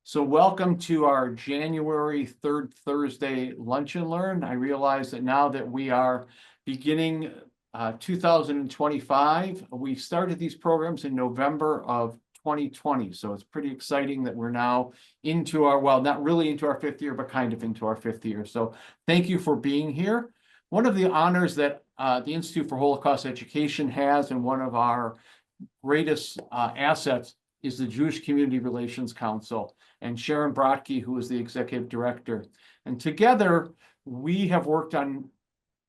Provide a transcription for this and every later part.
So welcome to our January 3rd Thursday Lunch and Learn. I realize that now that we are beginning 2025, we started these programs in November of 2020. So it's pretty exciting that we're now into our, well, not really into our fifth year, but kind of into our fifth year. So thank you for being here. One of the honors that the Institute for Holocaust Education has, and one of our greatest assets, is the Jewish Community Relations Council, and Sharon Brodkey, who is the executive director. And together, we're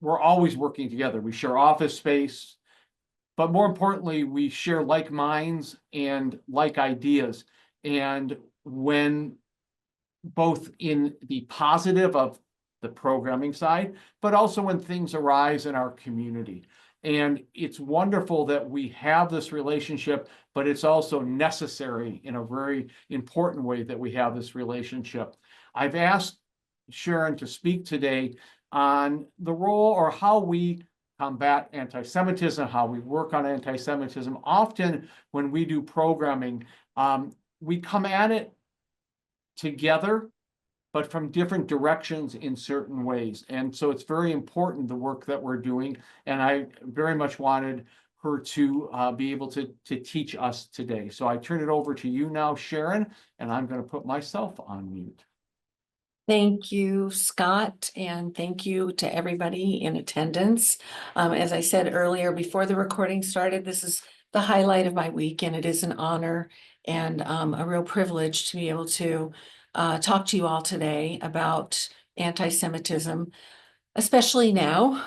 always working together. We share office space, but more importantly, we share like minds and like ideas. And when both in the positive of the programming side, but also when things arise in our community. And it's wonderful that we have this relationship, but it's also necessary in a very important way that we have this relationship. I've asked Sharon to speak today on the role or how we combat anti-Semitism, how we work on anti-Semitism. Often when we do programming, we come at it together, but from different directions in certain ways. And so it's very important, the work that we're doing. And I very much wanted her to be able to teach us today. So I turn it over to you now, Sharon, and I'm going to put myself on mute. Thank you, Scott, and thank you to everybody in attendance. As I said earlier, before the recording started, this is the highlight of my week, and it is an honor and a real privilege to be able to talk to you all today about anti-Semitism, especially now,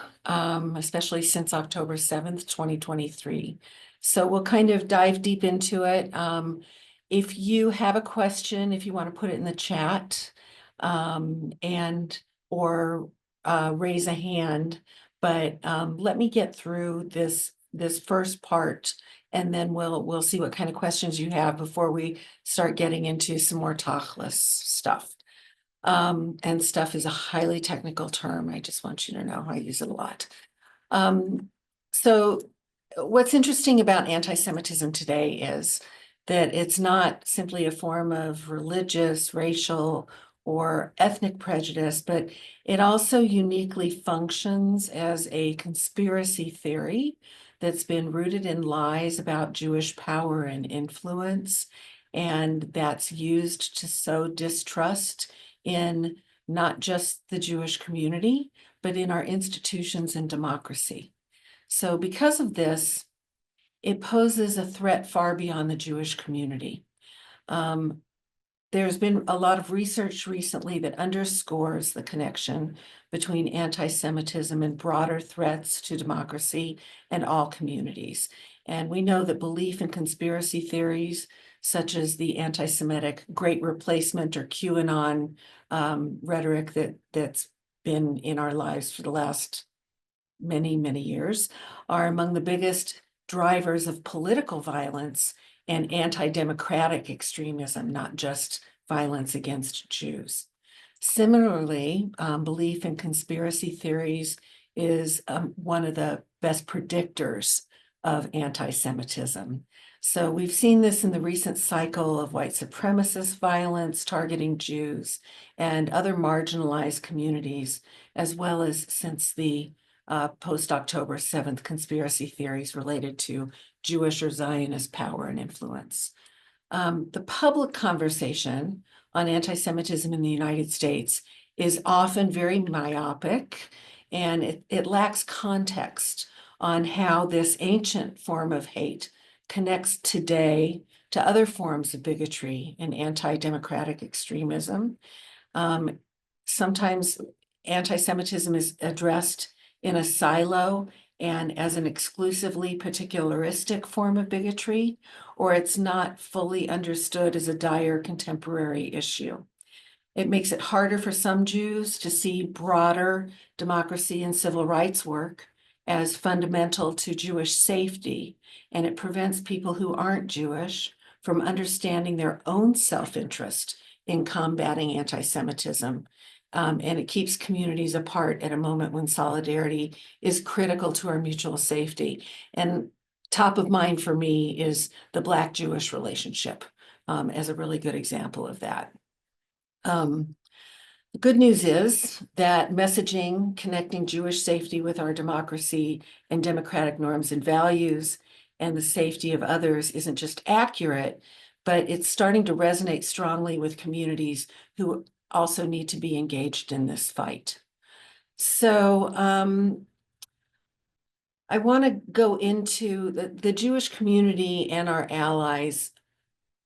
especially since October 7th, 2023. So we'll kind of dive deep into it. If you have a question, if you want to put it in the chat, or raise a hand, but let me get through this first part, and then we'll see what kind of questions you have before we start getting into some more tachlis stuff. And stuff is a highly technical term. I just want you to know I use it a lot. So what's interesting about anti-Semitism today is that it's not simply a form of religious, racial, or ethnic prejudice, but it also uniquely functions as a conspiracy theory that's been rooted in lies about Jewish power and influence, and that's used to sow distrust in not just the Jewish community, but in our institutions and democracy. So because of this, it poses a threat far beyond the Jewish community. There's been a lot of research recently that underscores the connection between anti-Semitism and broader threats to democracy and all communities. And we know that belief in conspiracy theories, such as the anti-Semitic Great Replacement or QAnon rhetoric that's been in our lives for the last many, many years, are among the biggest drivers of political violence and anti-democratic extremism, not just violence against Jews. Similarly, belief in conspiracy theories is one of the best predictors of anti-Semitism. So we've seen this in the recent cycle of white supremacist violence targeting Jews and other marginalized communities, as well as since the post-October 7th conspiracy theories related to Jewish or Zionist power and influence. The public conversation on anti-Semitism in the United States is often very myopic, and it lacks context on how this ancient form of hate connects today to other forms of bigotry and anti-democratic extremism. Sometimes anti-Semitism is addressed in a silo and as an exclusively particularistic form of bigotry, or it's not fully understood as a dire contemporary issue. It makes it harder for some Jews to see broader democracy and civil rights work as fundamental to Jewish safety, and it prevents people who aren't Jewish from understanding their own self-interest in combating anti-Semitism. And it keeps communities apart at a moment when solidarity is critical to our mutual safety. And top of mind for me is the Black-Jewish relationship as a really good example of that. The good news is that messaging connecting Jewish safety with our democracy and democratic norms and values and the safety of others isn't just accurate, but it's starting to resonate strongly with communities who also need to be engaged in this fight. So I want to go into the Jewish community and our allies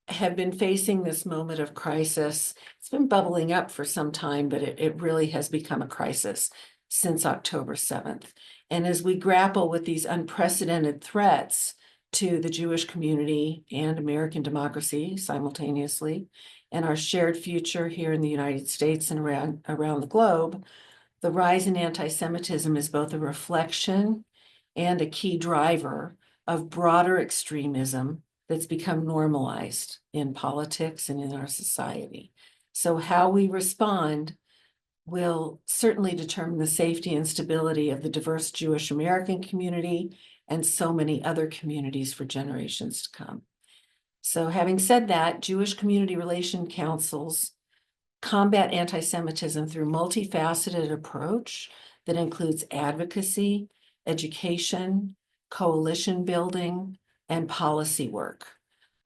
have been facing this moment of crisis. It's been bubbling up for some time, but it really has become a crisis since October 7th. And as we grapple with these unprecedented threats to the Jewish community and American democracy simultaneously, and our shared future here in the United States and around the globe, the rise in anti-Semitism is both a reflection and a key driver of broader extremism that's become normalized in politics and in our society. So how we respond will certainly determine the safety and stability of the diverse Jewish American community and so many other communities for generations to come. So having said that, Jewish community relation councils combat anti-Semitism through multifaceted approach that includes advocacy, education, coalition building, and policy work.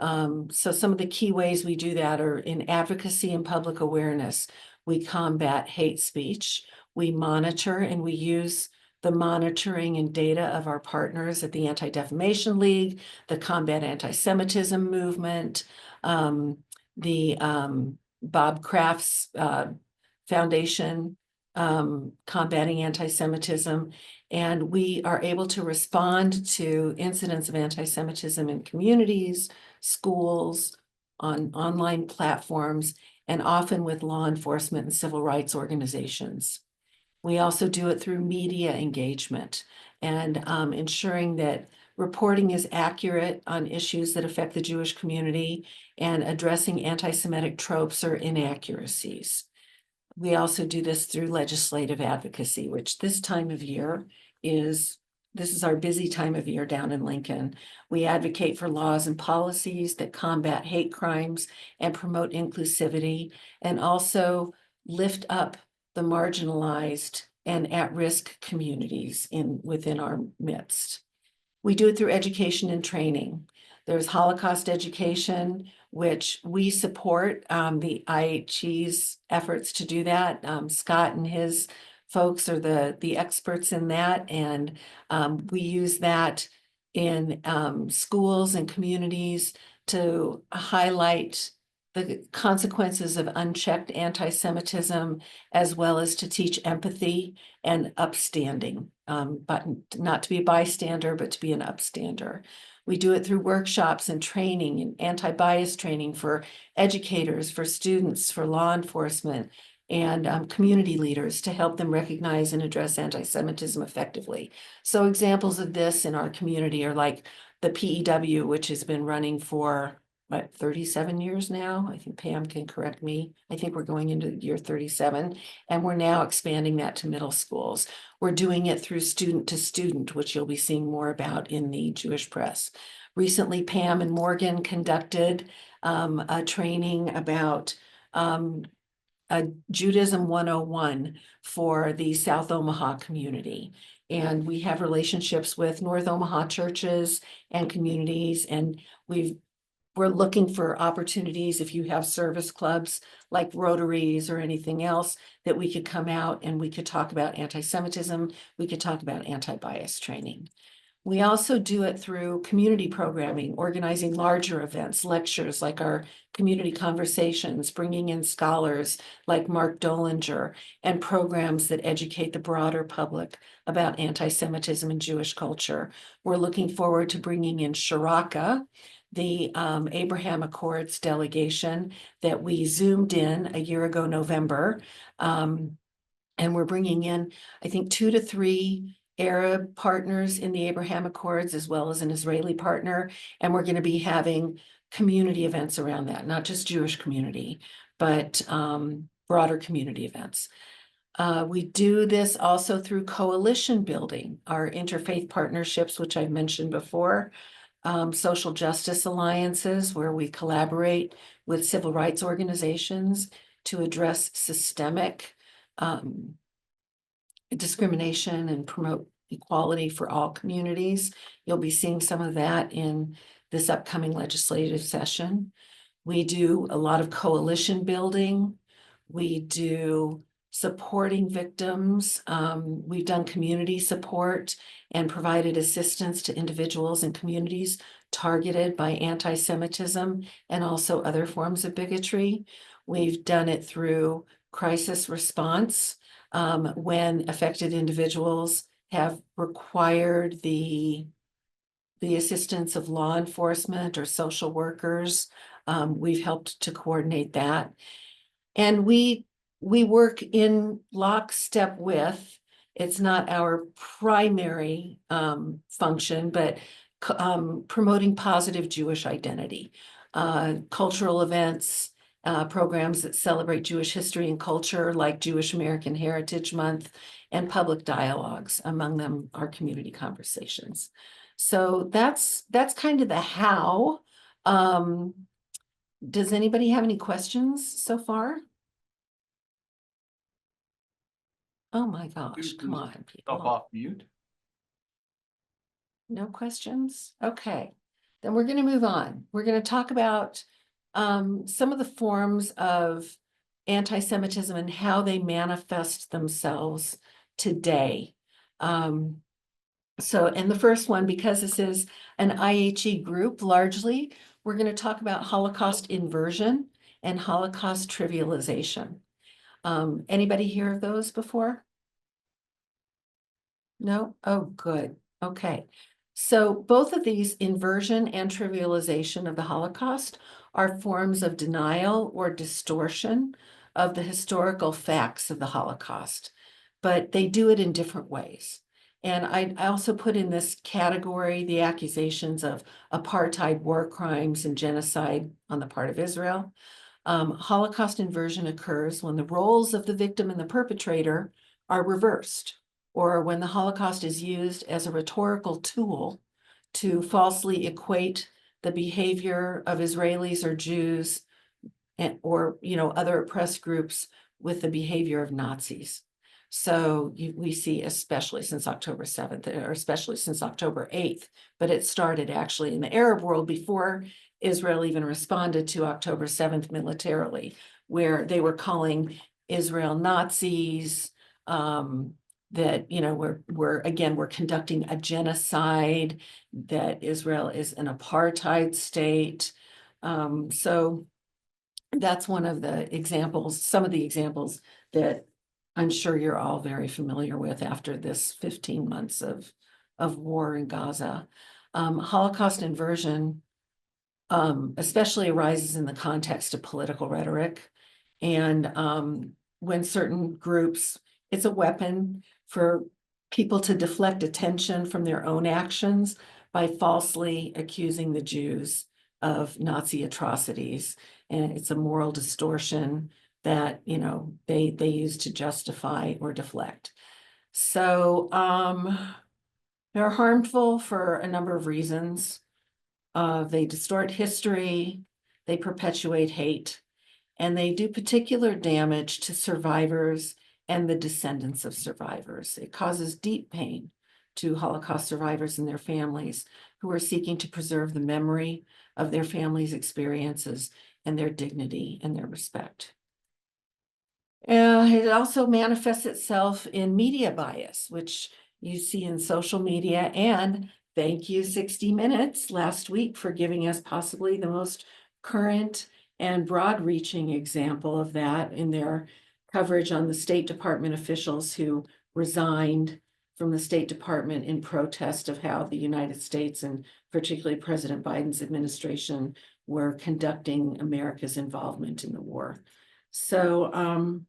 So some of the key ways we do that are in advocacy and public awareness. We combat hate speech. We monitor and we use the monitoring and data of our partners at the Anti-Defamation League, the Combat Anti-Semitism Movement, the Bob Kraft's Foundation, combating anti-Semitism, and we are able to respond to incidents of anti-Semitism in communities, schools, on online platforms, and often with law enforcement and civil rights organizations. We also do it through media engagement and ensuring that reporting is accurate on issues that affect the Jewish community and addressing anti-Semitic tropes or inaccuracies. We also do this through legislative advocacy, which this time of year this is our busy time of year down in Lincoln. We advocate for laws and policies that combat hate crimes and promote inclusivity, and also lift up the marginalized and at-risk communities within our midst. We do it through education and training. There's Holocaust education, which we support the IHE's efforts to do that. Scott and his folks are the experts in that, and we use that in schools and communities to highlight the consequences of unchecked anti-Semitism, as well as to teach empathy and upstanding, but not to be a bystander, but to be an upstander. We do it through workshops and training and anti-bias training for educators, for students, for law enforcement, and community leaders to help them recognize and address anti-Semitism effectively. So examples of this in our community are like the PEW, which has been running for 37 years now. I think Pam can correct me. I think we're going into year 37, and we're now expanding that to middle schools. We're doing it through student to student, which you'll be seeing more about in the Jewish press. Recently, Pam and Morgan conducted a training about Judaism 101 for the South Omaha community. And we have relationships with North Omaha churches and communities, and we're looking for opportunities if you have service clubs like Rotaries or anything else that we could come out and we could talk about anti-Semitism, we could talk about anti-bias training. We also do it through community programming, organizing larger events, lectures like our community conversations, bringing in scholars like Mark Dolinger, and programs that educate the broader public about anti-Semitism and Jewish culture. We're looking forward to bringing in Shiraka, the Abraham Accords delegation that we Zoomed in a year ago, November. And we're bringing in, I think, 2 to 3 Arab partners in the Abraham Accords, as well as an Israeli partner. And we're going to be having community events around that, not just Jewish community, but broader community events. We do this also through coalition building, our interfaith partnerships, which I've mentioned before, social justice alliances, where we collaborate with civil rights organizations to address systemic discrimination and promote equality for all communities. You'll be seeing some of that in this upcoming legislative session. We do a lot of coalition building. We do supporting victims. We've done community support and provided assistance to individuals and communities targeted by anti-Semitism and also other forms of bigotry. We've done it through crisis response when affected individuals have required the assistance of law enforcement or social workers. We've helped to coordinate that. And we work in lockstep with, it's not our primary function, but promoting positive Jewish identity, cultural events, programs that celebrate Jewish history and culture, like Jewish American Heritage Month, and public dialogues, among them our community conversations. So that's kind of the how. Does anybody have any questions so far? Oh my gosh, come on, Yourself people. off mute. No questions? Okay, then we're gonna move on. We're gonna talk about some of the forms of anti-Semitism and how they manifest themselves today. And the first one, because this is an IHE group largely, we're going to talk about Holocaust inversion and Holocaust trivialization. Anybody hear of those before? No? Oh, good. Okay. So both of these, inversion and trivialization of the Holocaust, are forms of denial or distortion of the historical facts of the Holocaust, but they do it in different ways. And I also put in this category the accusations of apartheid, war crimes, and genocide on the part of Israel. Holocaust inversion occurs when the roles of the victim and the perpetrator are reversed, or when the Holocaust is used as a rhetorical tool to falsely equate the behavior of Israelis or Jews or other oppressed groups with the behavior of Nazis. So we see, especially since October 7th, or especially since October 8th, but it started actually in the Arab world before Israel even responded to October 7th militarily, where they were calling Israel Nazis, that, we're conducting a genocide, that Israel is an apartheid state. So that's one of the examples, some of the examples that I'm sure you're all very familiar with after this 15 months of war in Gaza. Holocaust inversion especially arises in the context of political rhetoric. And when certain groups, it's a weapon for people to deflect attention from their own actions by falsely accusing the Jews of Nazi atrocities. And it's a moral distortion that, they use to justify or deflect. So they're harmful for a number of reasons. They distort history, they perpetuate hate, and they do particular damage to survivors and the descendants of survivors. It causes deep pain to Holocaust survivors and their families who are seeking to preserve the memory of their families' experiences and their dignity and their respect. It also manifests itself in media bias, which you see in social media. And thank you, 60 Minutes, last week for giving us possibly the most current and broad-reaching example of that in their coverage on the State Department officials who resigned from the State Department in protest of how the United States and particularly President Biden's administration were conducting America's involvement in the war. So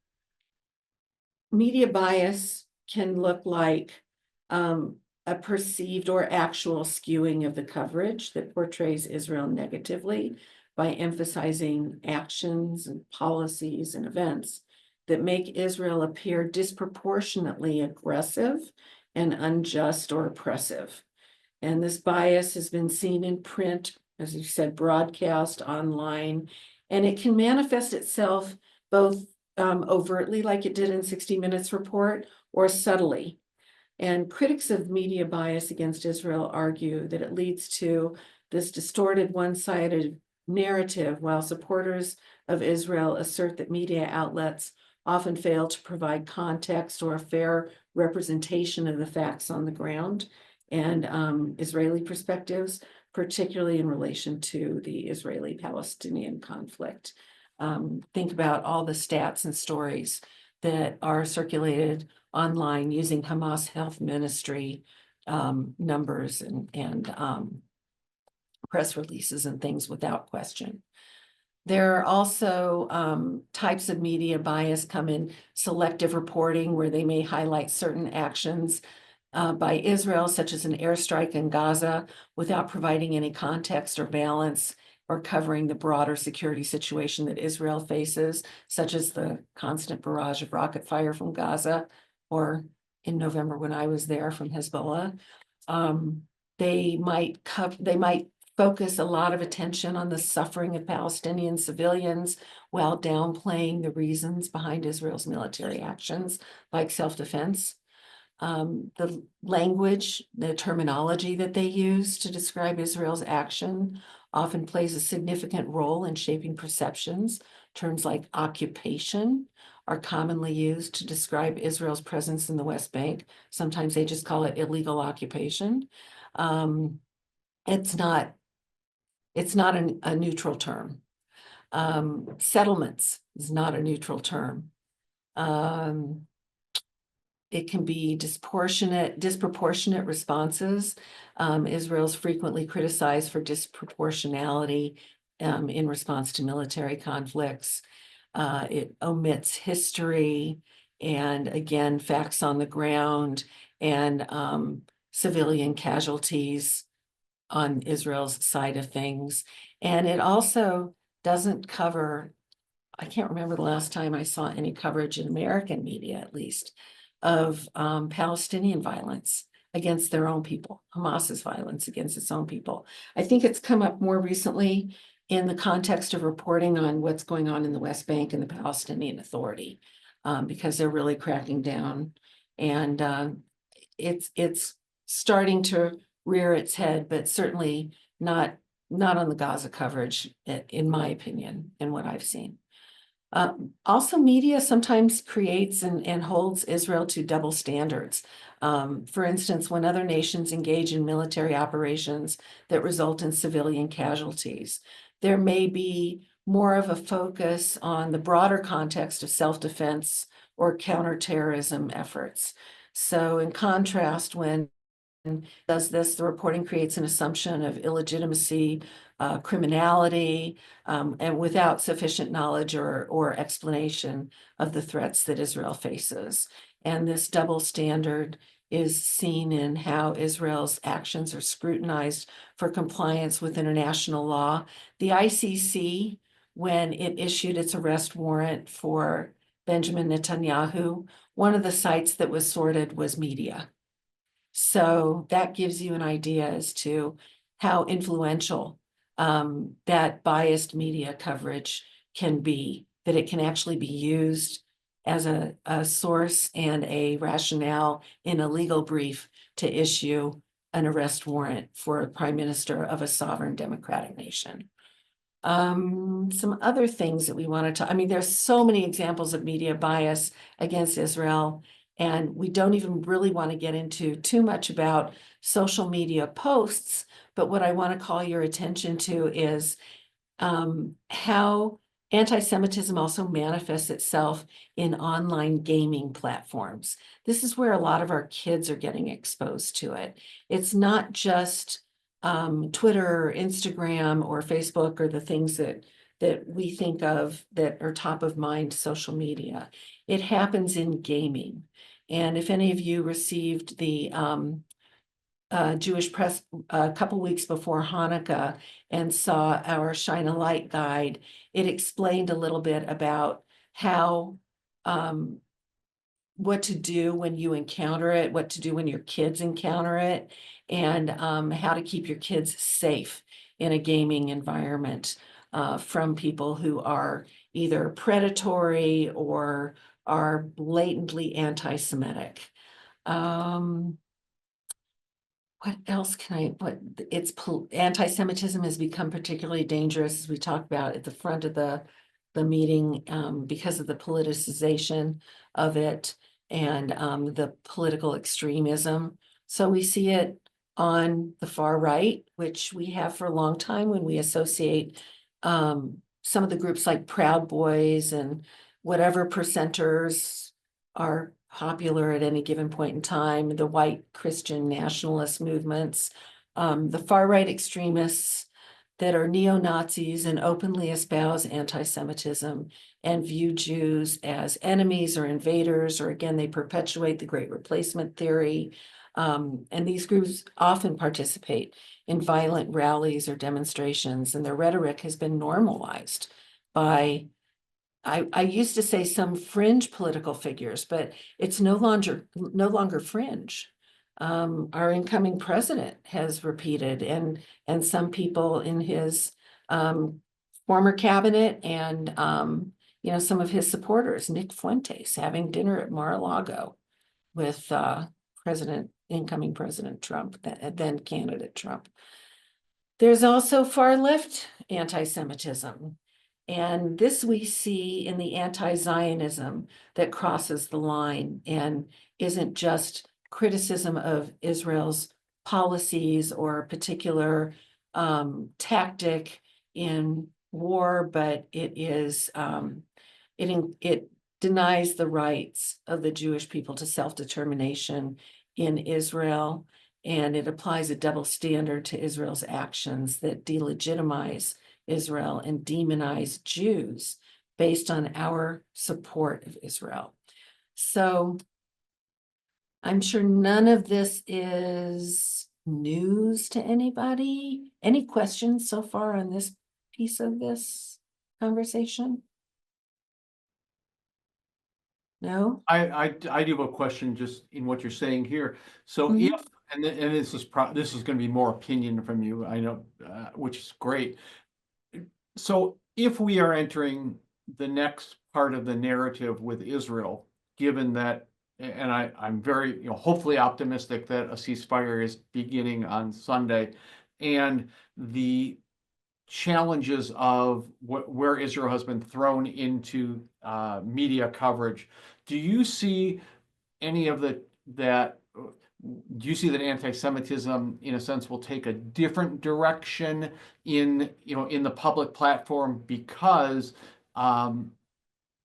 media bias can look like a perceived or actual skewing of the coverage that portrays Israel negatively by emphasizing actions and policies and events that make Israel appear disproportionately aggressive and unjust or oppressive. And this bias has been seen in print, as you said, broadcast, online, and it can manifest itself both overtly, like it did in 60 Minutes report, or subtly. And critics of media bias against Israel argue that it leads to this distorted, one-sided narrative, while supporters of Israel assert that media outlets often fail to provide context or a fair representation of the facts on the ground and Israeli perspectives, particularly in relation to the Israeli-Palestinian conflict. Think about all the stats and stories that are circulated online using Hamas Health Ministry numbers and press releases and things without question. There are also types of media bias come in selective reporting, where they may highlight certain actions by Israel, such as an airstrike in Gaza, without providing any context or balance or covering the broader security situation that Israel faces, such as the constant barrage of rocket fire from Gaza, or in November when I was there, from Hezbollah. They might focus a lot of attention on the suffering of Palestinian civilians while downplaying the reasons behind Israel's military actions, like self-defense. The language, the terminology that they use to describe Israel's action often plays a significant role in shaping perceptions. Terms like occupation are commonly used to describe Israel's presence in the West Bank. Sometimes they just call it illegal occupation. It's not a neutral term. Settlements is not a neutral term. It can be disproportionate responses. Israel's frequently criticized for disproportionality in response to military conflicts. It omits history and, again, facts on the ground and civilian casualties on Israel's side of things. And it also doesn't cover, I can't remember the last time I saw any coverage in American media, at least, of Palestinian violence against their own people, Hamas's violence against its own people. I think it's come up more recently in the context of reporting on what's going on in the West Bank and the Palestinian Authority, because they're really cracking down. And it's starting to rear its head, but certainly not on the Gaza coverage, in my opinion, in what I've seen. Also, media sometimes creates and holds Israel to double standards. For instance, when other nations engage in military operations that result in civilian casualties, there may be more of a focus on the broader context of self-defense or counterterrorism efforts. So in contrast, when does this, the reporting creates an assumption of illegitimacy, criminality, and without sufficient knowledge or explanation of the threats that Israel faces. And this double standard is seen in how Israel's actions are scrutinized for compliance with international law. The ICC, when it issued its arrest warrant for Benjamin Netanyahu, one of the sites that was sorted was media. So that gives you an idea as to how influential that biased media coverage can be, that it can actually be used as a source and a rationale in a legal brief to issue an arrest warrant for a prime minister of a sovereign democratic nation. Some other things that we wanted to, I mean, there's so many examples of media bias against Israel, and we don't even really want to get into too much about social media posts. But what I want to call your attention to is how anti-Semitism also manifests itself in online gaming platforms. This is where a lot of our kids are getting exposed to it. It's not just Twitter or Instagram or Facebook or the things that we think of that are top of mind social media. It happens in gaming. And if any of you received the Jewish Press a couple weeks before Hanukkah and saw our Shine a Light guide, it explained a little bit about how what to do when you encounter it, what to do when your kids encounter it, and how to keep your kids safe in a gaming environment from people who are either predatory or are blatantly anti-Semitic. What else can anti-Semitism has become particularly dangerous, as we talked about at the front of the meeting, because of the politicization of it and the political extremism. So we see it on the far right, which we have for a long time when we associate some of the groups like Proud Boys and whatever percenters are popular at any given point in time, the white Christian nationalist movements, the far right extremists that are neo-Nazis and openly espouse anti-Semitism and view Jews as enemies or invaders, or again, they perpetuate the Great Replacement theory. And these groups often participate in violent rallies or demonstrations, and their rhetoric has been normalized by, I used to say some fringe political figures, but it's no longer fringe. Our incoming president has repeated, and some people in his former cabinet and some of his supporters, Nick Fuentes, having dinner at Mar-a-Lago with incoming President Trump, then candidate Trump. There's also far left anti-Semitism. And this we see in the anti-Zionism that crosses the line and isn't just criticism of Israel's policies or a particular tactic in war, but it is it denies the rights of the Jewish people to self-determination in Israel, and it applies a double standard to Israel's actions that delegitimize Israel and demonize Jews based on our support of Israel. So I'm sure none of this is news to anybody. Any questions so far on this piece of this conversation? No? I do have a question just in what you're saying here. So Mhm. if, and this is going to be more opinion from you, I know, which is great. So if we are entering the next part of the narrative with Israel, given that, and I'm very, hopefully optimistic that a ceasefire is beginning on Sunday, and the challenges of where Israel has been thrown into media coverage, do you see any of that? Do you see that anti-Semitism, in a sense, will take a different direction in the public platform because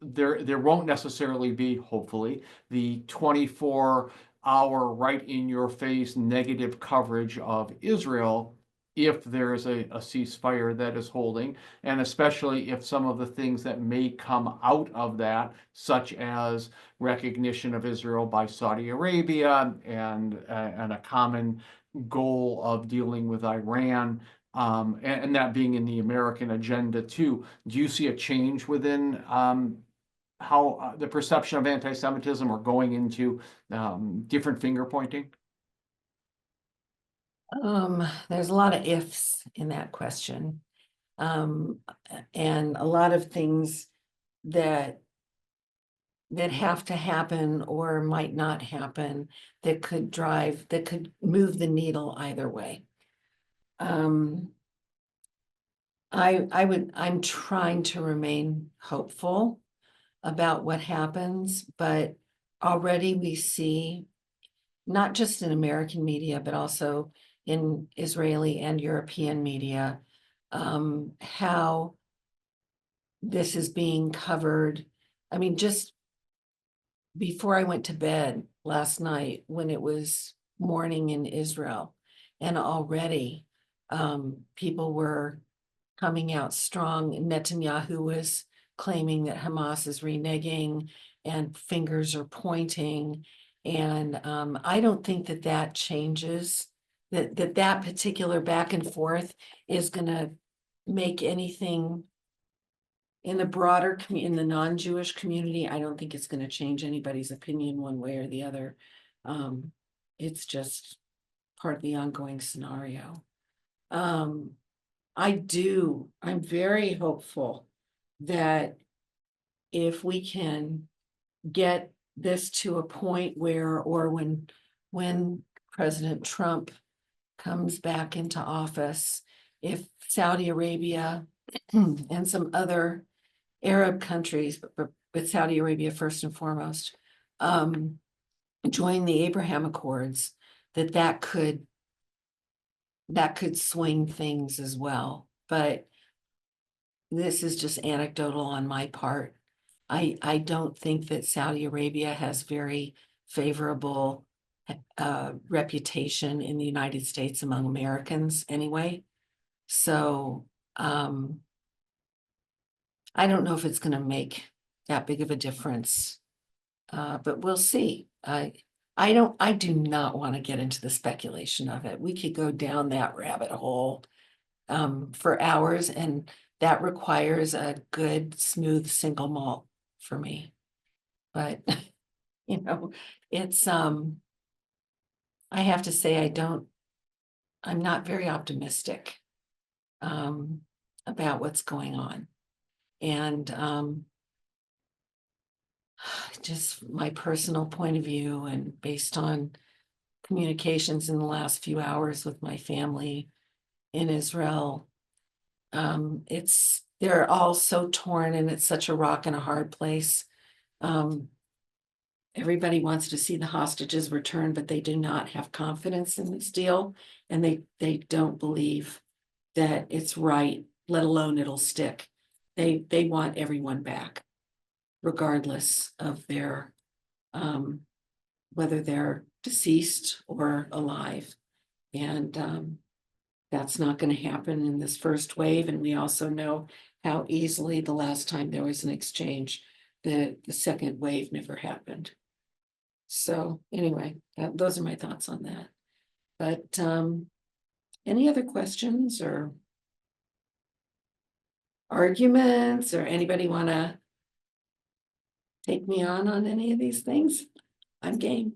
there won't necessarily be, hopefully, the 24-hour right in your face negative coverage of Israel if there is a ceasefire that is holding, and especially if some of the things that may come out of that, such as recognition of Israel by Saudi Arabia and a common goal of dealing with Iran, and that being in the American agenda too. Do you see a change within how the perception of anti-Semitism or going into different finger pointing? There's a lot of ifs in that question. And a lot of things that have to happen or might not happen that could move the needle either way. I'm trying to remain hopeful about what happens, but already we see, not just in American media, but also in Israeli and European media, how this is being covered. I mean, just before I went to bed last night when it was morning in Israel, and already people were coming out strong. Netanyahu was claiming that Hamas is reneging and fingers are pointing. And I don't think that changes, that particular back and forth is going to make anything in the broader, in the non-Jewish community. I don't think it's going to change anybody's opinion one way or the other. It's just part of the ongoing scenario. I'm very hopeful that if we can get this to a point where, or when President Trump comes back into office, if Saudi Arabia and some other Arab countries, but Saudi Arabia first and foremost, join the Abraham Accords, that could swing things as well. But this is just anecdotal on my part. I don't think that Saudi Arabia has very favorable reputation in the United States among Americans anyway. So I don't know if it's going to make that big of a difference, but we'll see. I do not want to get into the speculation of it. We could go down that rabbit hole for hours, and that requires a good, smooth single malt for me. But it's I have to say I'm not very optimistic about what's going on. And just my personal point of view, and based on communications in the last few hours with my family in Israel, they're all so torn, and it's such a rock and a hard place. Everybody wants to see the hostages returned, but they do not have confidence in this deal, and they don't believe that it's right, let alone it'll stick. They want everyone back, regardless of their whether they're deceased or alive. And that's not going to happen in this first wave. And we also know how easily the last time there was an exchange, the second wave never happened. So anyway, those are my thoughts on that. But any other questions or arguments, or anybody want to take me on any of these things? I'm game.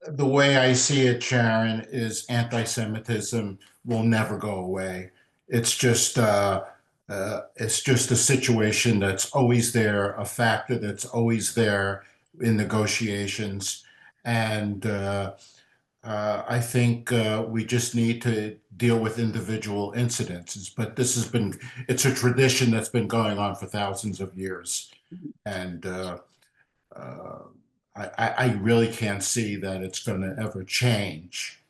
The way I see it, Sharon, is anti-Semitism will never go away. It's just a situation that's always there, a factor that's always there in negotiations. And I think we just need to deal with individual incidences. But it's a tradition that's been going on for thousands of years. And I really can't see that it's going to ever change.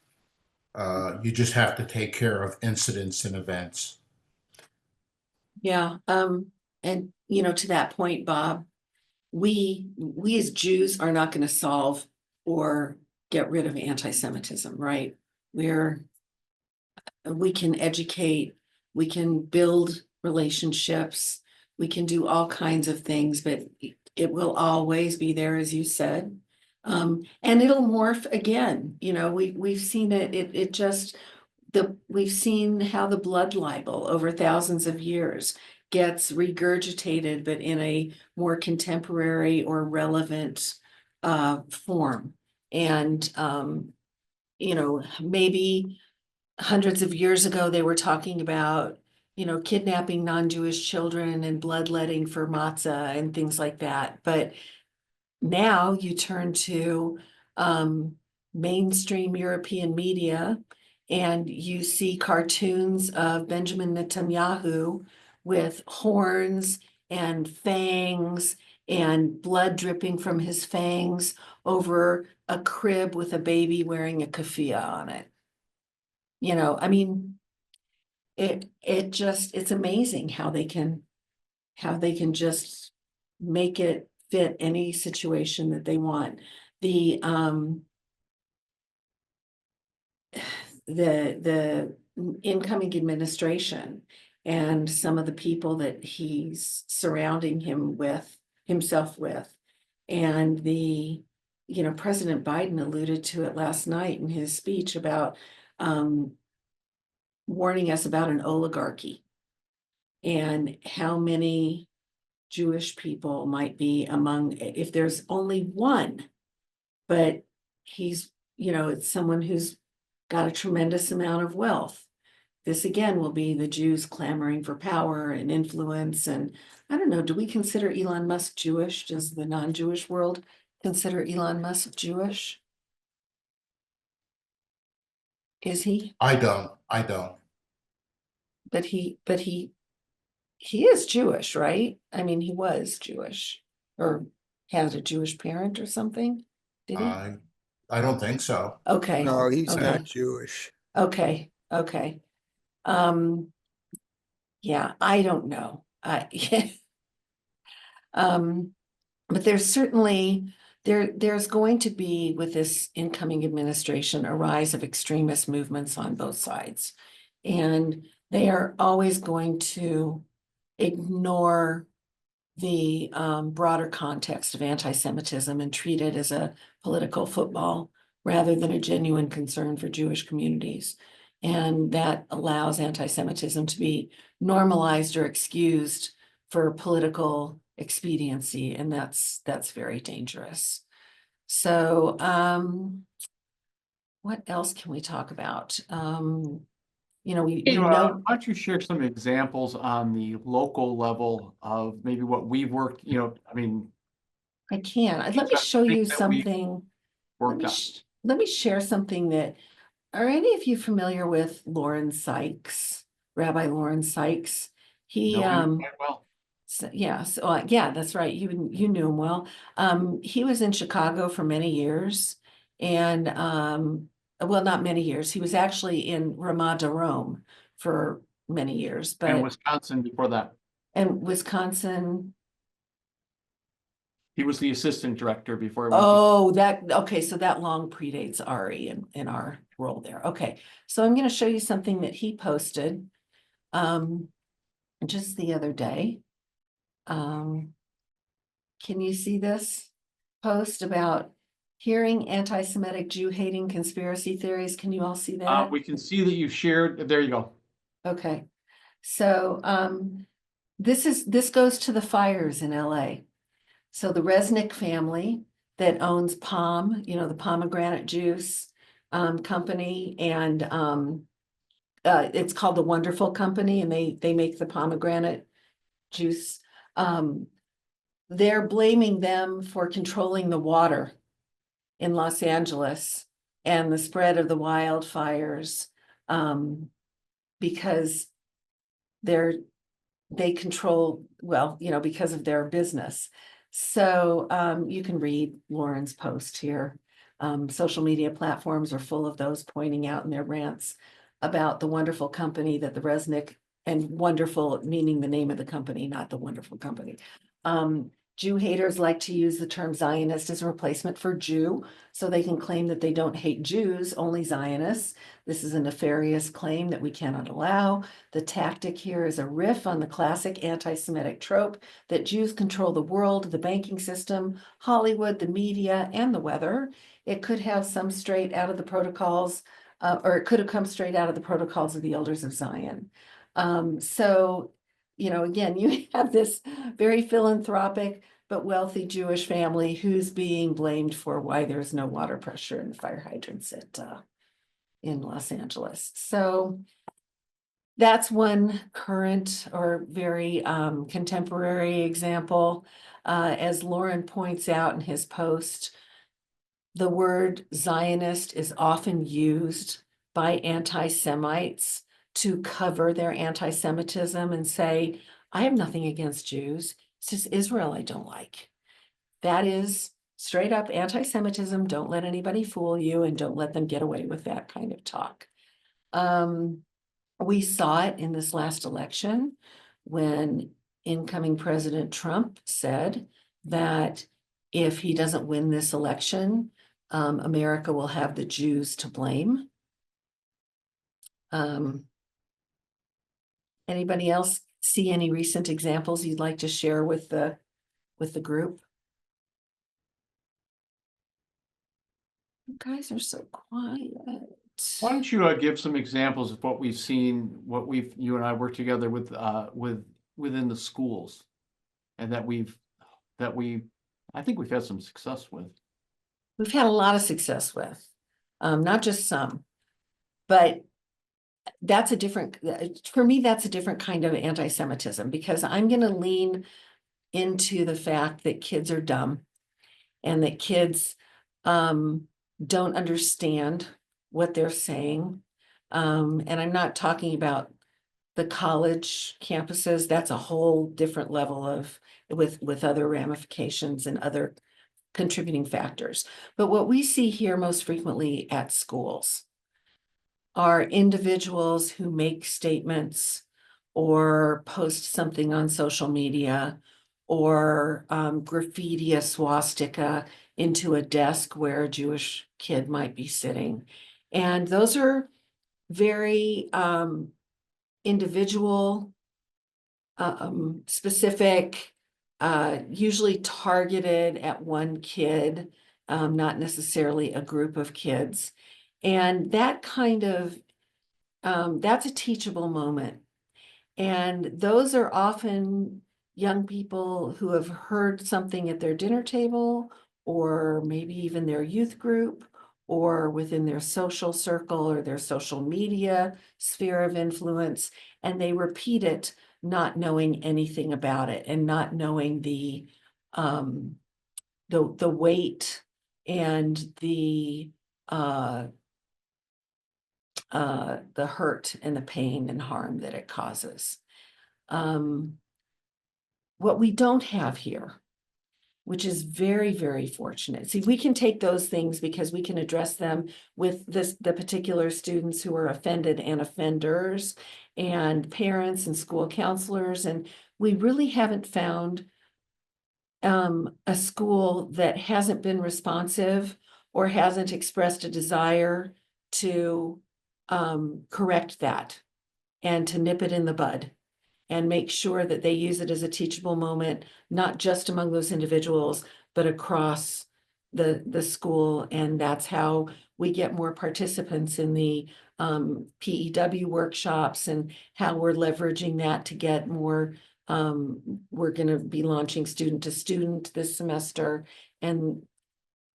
You just have to take care of incidents and events. Yeah. And to that point, Bob, we as Jews are not going to solve or get rid of anti-Semitism, right? We can educate, we can build relationships, we can do all kinds of things, but it will always be there, as you said. And it'll morph again. We've seen it. We've seen how the blood libel over thousands of years gets regurgitated, but in a more contemporary or relevant form. And maybe hundreds of years ago they were talking about kidnapping non-Jewish children and bloodletting for matzah and things like that. But now you turn to mainstream European media, and you see cartoons of Benjamin Netanyahu with horns and fangs and blood dripping from his fangs over a crib with a baby wearing a keffiyeh on it. I mean, it's amazing how they can just make it fit any situation that they want. The incoming administration and some of the people that he's surrounding himself with, and President Biden alluded to it last night in his speech about warning us about an oligarchy and how many Jewish people might be among, if there's only one, but he's, it's someone who's got a tremendous amount of wealth. This again will be the Jews clamoring for power and influence and I don't know, do we consider Elon Musk Jewish? Does the non-Jewish world consider Elon Musk Jewish? Is he? I don't. But he is Jewish, right? I mean, he was Jewish or had a Jewish parent or something. Did he? I don't think so. Okay, No, he's okay, not Jewish. okay, okay. Yeah, I don't know. But there's certainly there's going to be, with this incoming administration, a rise of extremist movements on both sides. And they are always going to ignore the broader context of anti-Semitism and treat it as a political football rather than a genuine concern for Jewish communities. And that allows anti-Semitism to be normalized or excused for political expediency, and that's very dangerous. So what else can we talk about? You know, we know. Why don't you share some examples on the local level of maybe what we've worked, I mean, I can. Let me Exactly. show you That we something. worked on. Let me share something that, are any of you familiar with Lauren Sykes, Rabbi Lauren Sykes? He, Know him quite well. yeah, so, yeah, that's right. You knew him well. He was in Chicago for many years, and, well, not many years. He was actually in Ramat Rome for many years, And but, Wisconsin before that. and Wisconsin. He was the assistant director before. He went to- Oh, okay, so that long predates Ari in our role there. Okay, so I'm gonna show you something that he posted just the other day. Can you see this post about hearing anti-Semitic Jew-hating conspiracy theories? Can you all see that? We can see that you shared, there you go. Okay, so this goes to the fires in LA. So the Resnick family that owns Palm, the pomegranate juice company, and it's called the Wonderful Company, and they make the pomegranate juice. They're blaming them for controlling the water in Los Angeles and the spread of the wildfires because they control, well, because of their business. So you can read Lauren's post here. Social media platforms are full of those pointing out in their rants about the wonderful company that the Resnick, and wonderful meaning the name of the company, not the wonderful company. Jew haters like to use the term Zionist as a replacement for Jew, so they can claim that they don't hate Jews, only Zionists. This is a nefarious claim that we cannot allow. The tactic here is a riff on the classic anti-Semitic trope that Jews control the world, the banking system, Hollywood, the media, and the weather. It could have some straight out of the protocols, or it could have come straight out of the protocols of the Elders of Zion. So, again, you have this very philanthropic but wealthy Jewish family who's being blamed for why there's no water pressure in the fire hydrants in Los Angeles. So that's one current or very contemporary example. As Lauren points out in his post, the word Zionist is often used by anti-Semites to cover their anti-Semitism and say, I have nothing against Jews. It's just Israel I don't like. That is straight up anti-Semitism. Don't let anybody fool you, and don't let them get away with that kind of talk. We saw it in this last election when incoming President Trump said that if he doesn't win this election, America will have the Jews to blame. Anybody else see any recent examples you'd like to share with the group? You guys are so quiet. Why don't you give some examples of what we've seen, you and I worked together with within the schools, and that I think we've had some success with. We've had a lot of success with, not just some, but that's a different, for me, that's a different kind of anti-Semitism, because I'm gonna lean into the fact that kids are dumb and that kids don't understand what they're saying. And I'm not talking about the college campuses. That's a whole different level of, with other ramifications and other contributing factors. But what we see here most frequently at schools are individuals who make statements or post something on social media or graffiti a swastika into a desk where a Jewish kid might be sitting. And those are very individual, specific, usually targeted at one kid, not necessarily a group of kids. And that kind of, that's a teachable moment. And those are often young people who have heard something at their dinner table, or maybe even their youth group, or within their social circle or their social media sphere of influence, and they repeat it, not knowing anything about it and not knowing the weight and the hurt and the pain and harm that it causes. What we don't have here, which is very, very fortunate. See, we can take those things because we can address them with the particular students who are offended and offenders and parents and school counselors. And we really haven't found a school that hasn't been responsive or hasn't expressed a desire to correct that and to nip it in the bud and make sure that they use it as a teachable moment, not just among those individuals, but across the school. And that's how we get more participants in the PEW workshops, and how we're leveraging that to get more. We're going to be launching student to student this semester, and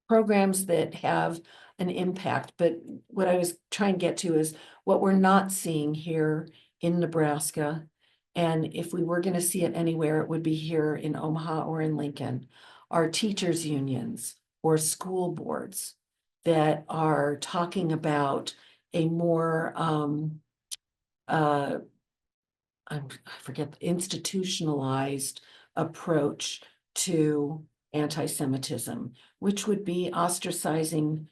programs that have an impact. But what I was trying to get to is what we're not seeing here in Nebraska. And if we were going to see it anywhere, it would be here in Omaha or in Lincoln, are teachers' unions or school boards that are talking about a more, I forget, institutionalized approach to anti-Semitism, which would be ostracizing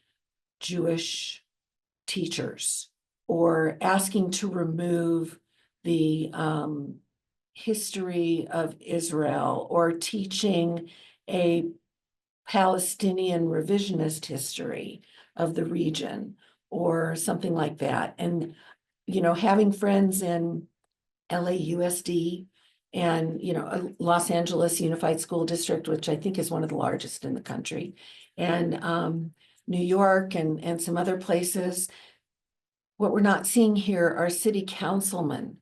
Jewish teachers or asking to remove the history of Israel, or teaching a Palestinian revisionist history of the region or something like that. And, you know, having friends in LAUSD and, you know, Los Angeles Unified School District, which I think is one of the largest in the country, and New York and some other places. What we're not seeing here are city councilmen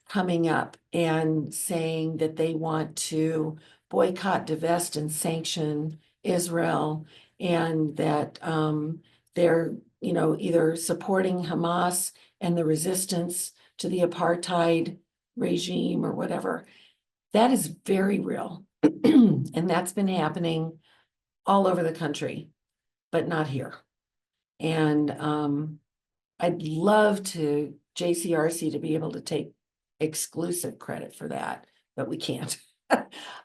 coming up and saying that they want to boycott, divest, and sanction Israel, and that they're, you know, either supporting Hamas and the resistance to the apartheid regime or whatever. That is very real. And that's been happening all over the country, but not here. And I'd love to JCRC to be able to take exclusive credit for that, but we can't.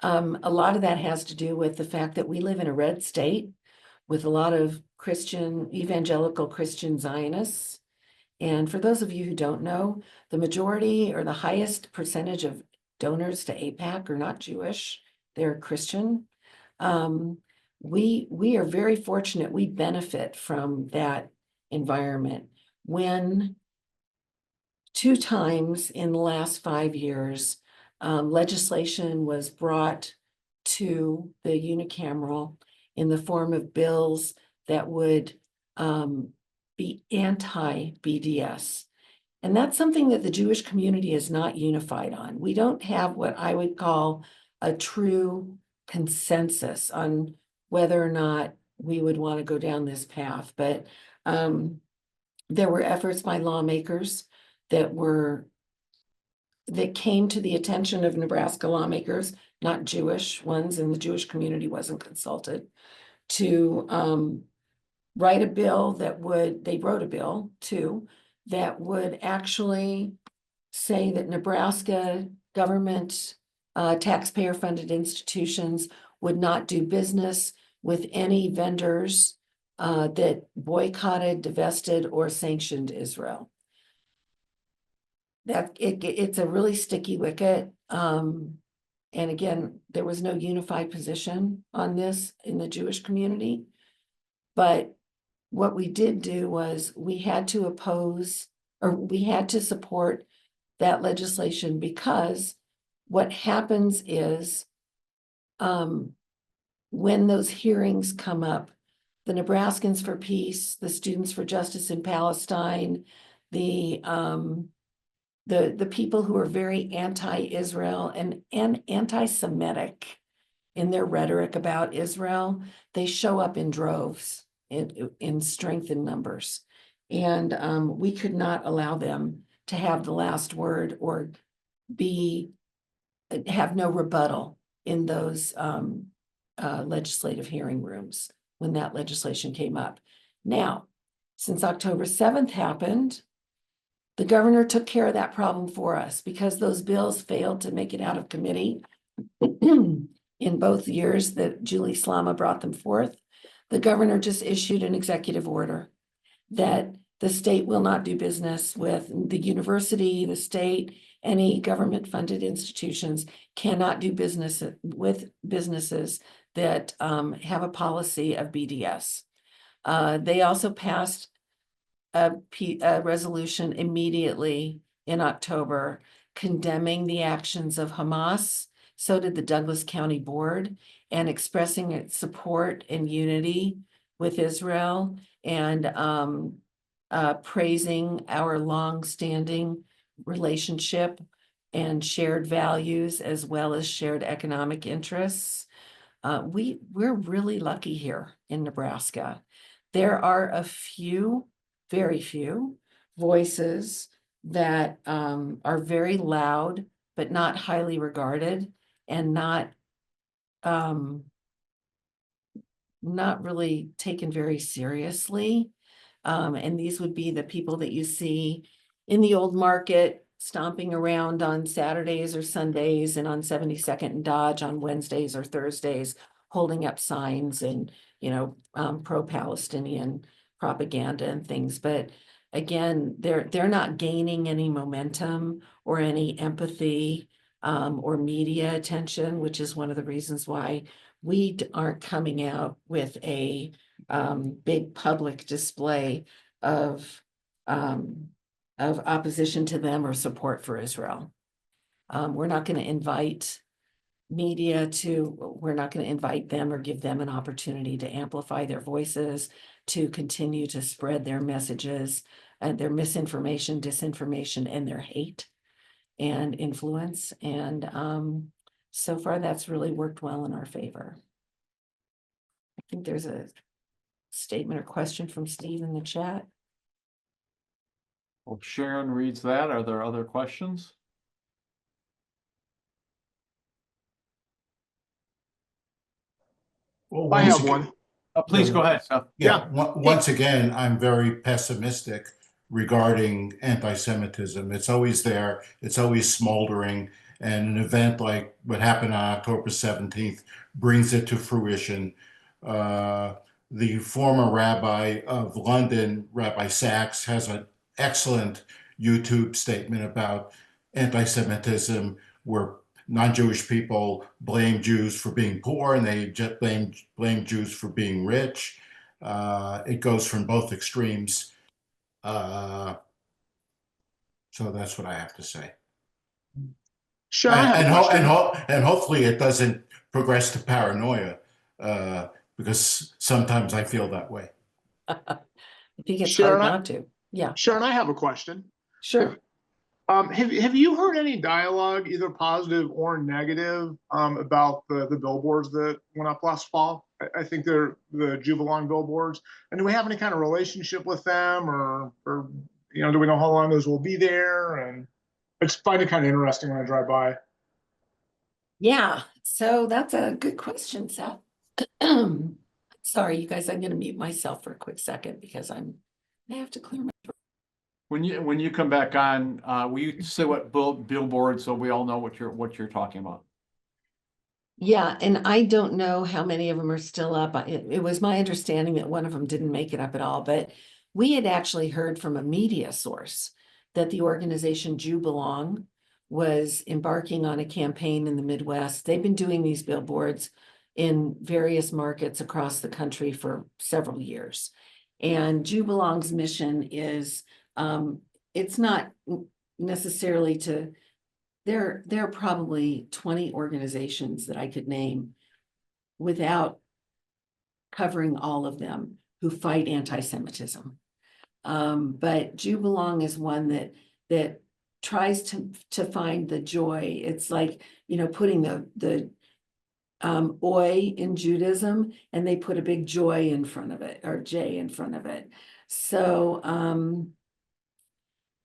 A lot of that has to do with the fact that we live in a red state with a lot of evangelical Christian Zionists. And for those of you who don't know, the majority or the highest percentage of donors to AIPAC are not Jewish, they're Christian. We are very fortunate. We benefit from that environment. When 2 times in the last 5 years, legislation was brought to the unicameral in the form of bills that would be anti-BDS. And that's something that the Jewish community is not unified on. We don't have what I would call a true consensus on whether or not we would want to go down this path. But there were efforts by lawmakers that came to the attention of Nebraska lawmakers, not Jewish ones, and the Jewish community wasn't consulted, to write a bill they wrote a bill too, that would actually say that Nebraska government, taxpayer-funded institutions would not do business with any vendors that boycotted, divested, or sanctioned Israel. It's a really sticky wicket. And again, there was no unified position on this in the Jewish community. But what we did do was we had to support that legislation, because what happens is when those hearings come up, the Nebraskans for Peace, the Students for Justice in Palestine, the people who are very anti-Israel and anti-Semitic in their rhetoric about Israel, they show up in droves, in strength and numbers. And we could not allow them to have the last word or have no rebuttal in those legislative hearing rooms when that legislation came up. Now, since October 7th happened, the governor took care of that problem for us, because those bills failed to make it out of committee in both years that Julie Slama brought them forth. The governor just issued an executive order that the state will not do business with the university, the state, any government-funded institutions cannot do business with businesses that have a policy of BDS. They also passed a resolution immediately in October condemning the actions of Hamas. So did the Douglas County Board, and expressing its support and unity with Israel, and praising our long-standing relationship and shared values, as well as shared economic interests. We're really lucky here in Nebraska. There are a few, very few voices that are very loud, but not highly regarded, and not really taken very seriously. And these would be the people that you see in the old market, stomping around on Saturdays or Sundays, and on 72nd and Dodge on Wednesdays or Thursdays, holding up signs and, pro-Palestinian propaganda and things. But again, they're not gaining any momentum or any empathy or media attention, which is one of the reasons why we aren't coming out with a big public display of opposition to them or support for Israel. We're not going to invite media we're not going to invite them or give them an opportunity to amplify their voices, to continue to spread their messages and their misinformation, disinformation, and their hate and influence. And so far, that's really worked well in our favor. I think there's a statement or question from Steve in the chat. Well, Sharon reads that. Are there other questions? Well, I have one. Please go ahead, Seth. Yeah, once again, I'm very pessimistic regarding anti-Semitism. It's always there, it's always smoldering, and an event like what happened on October 17th brings it to fruition. The former rabbi of London, Rabbi Sachs, has an excellent YouTube statement about anti-Semitism, where non-Jewish people blame Jews for being poor, and they just blame Jews for being rich. It goes from both extremes. So that's what I have to say. Sure, I have a question. And hopefully it doesn't progress to paranoia, because sometimes I feel that way. I think it's Sharon, hard not to. Yeah, Sharon, I have a question. sure. Have you heard any dialogue, either positive or negative, about the billboards that went up last fall? I think they're the Jubilon billboards. And do we have any kind of relationship with them, or do we know how long those will be there? And I just find it kind of interesting when I drive by. Yeah, so that's a good question, Seth. Sorry, you guys, I'm gonna mute myself for a quick second because I have to clear my. When you come back on, will you say what billboard so we all know what you're talking about? Yeah, and I don't know how many of them are still up. It was my understanding that one of them didn't make it up at all, but we had actually heard from a media source that the organization Jew Belong was embarking on a campaign in the Midwest. They've been doing these billboards in various markets across the country for several years. And Jew Belong's mission is, it's not necessarily to. There are probably 20 organizations that I could name without covering all of them who fight anti-Semitism. But Jew Belong is one that tries to find the joy. It's like, putting the oi in Judaism, and they put a big joy in front of it, or J in front of it. So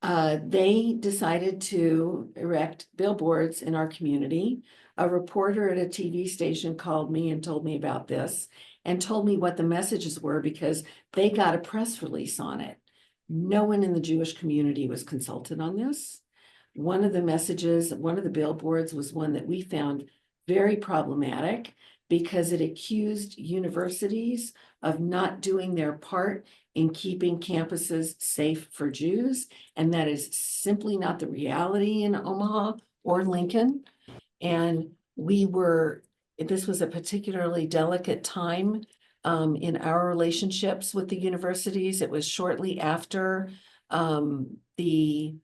they decided to erect billboards in our community. A reporter at a TV station called me and told me about this and told me what the messages were because they got a press release on it. No one in the Jewish community was consulted on this. One of the messages, one of the billboards was one that we found very problematic because it accused universities of not doing their part in keeping campuses safe for Jews. And that is simply not the reality in Omaha or Lincoln. And this was a particularly delicate time in our relationships with the universities. It was shortly after the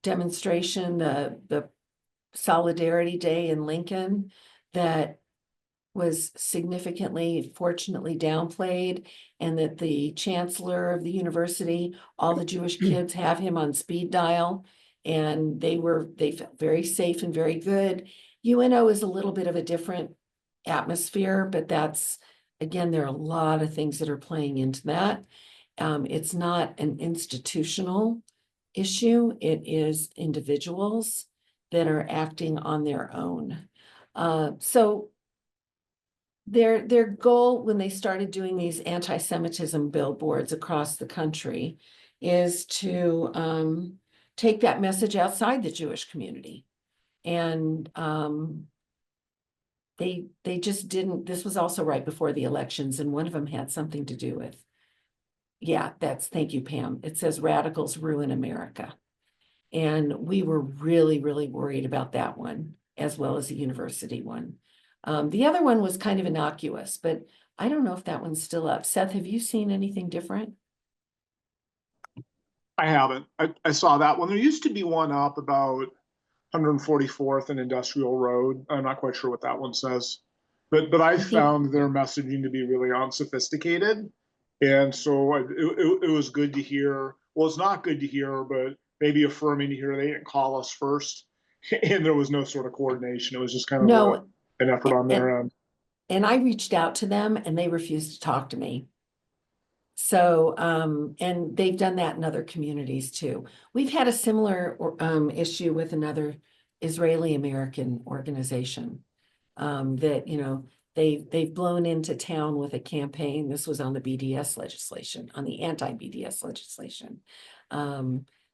demonstration, the Solidarity Day in Lincoln, that was significantly, fortunately downplayed, and that the chancellor of the university, all the Jewish kids have him on speed dial, and they felt very safe and very good. UNO is a little bit of a different atmosphere, but that's, again, there are a lot of things that are playing into that. It's not an institutional issue. It is individuals that are acting on their own. So their goal when they started doing these anti-Semitism billboards across the country is to take that message outside the Jewish community. And they just didn't. This was also right before the elections, and one of them had something to do with, thank you, Pam. It says radicals ruin America. And we were really, really worried about that one, as well as the university one. The other one was kind of innocuous, but I don't know if that one's still up. Seth, have you seen anything different? I haven't. I saw that one. There used to be one up about 144th and Industrial Road. I'm not quite sure what that one says, but I found their messaging to be really unsophisticated. And so it was good to hear. Well, it's not good to hear, but maybe affirming to hear they didn't call us first, and there was no sort of coordination. It was just kind of an effort on their end. And I reached out to them and they refused to talk to me. So, and they've done that in other communities too. We've had a similar issue with another Israeli American organization that, they've blown into town with a campaign. This was on the BDS legislation, on the anti-BDS legislation.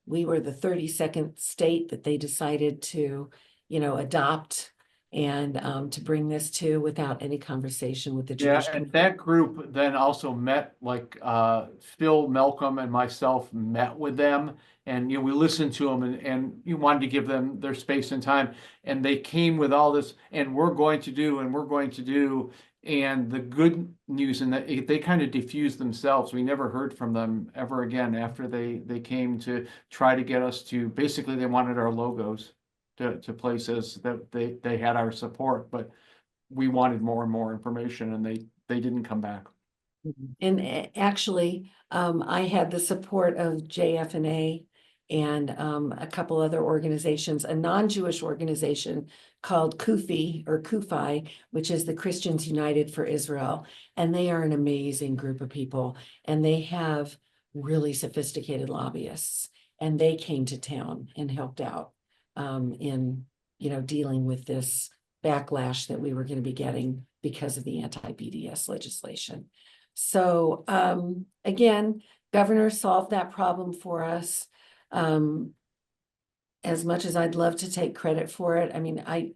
We were the 32nd state that they decided to, adopt and to bring this to without any conversation with the Jewish Yeah, and community. that group then also met, like Phil Malcolm and myself met with them, and we listened to them, and you wanted to give them their space and time, and they came with all this, and we're going to do, and the good news in that they kind of diffused themselves. We never heard from them ever again after they came to try to get us to, basically they wanted our logos to places that they had our support, but we wanted more and more information, and they didn't come back. And actually, I had the support of JFNA and a couple other organizations, a non-Jewish organization called KUFI, which is the Christians United for Israel. And they are an amazing group of people. And they have really sophisticated lobbyists, and they came to town and helped out in, dealing with this backlash that we were going to be getting because of the anti-BDS legislation. So again, governor solved that problem for us. As much as I'd love to take credit for it, I mean, I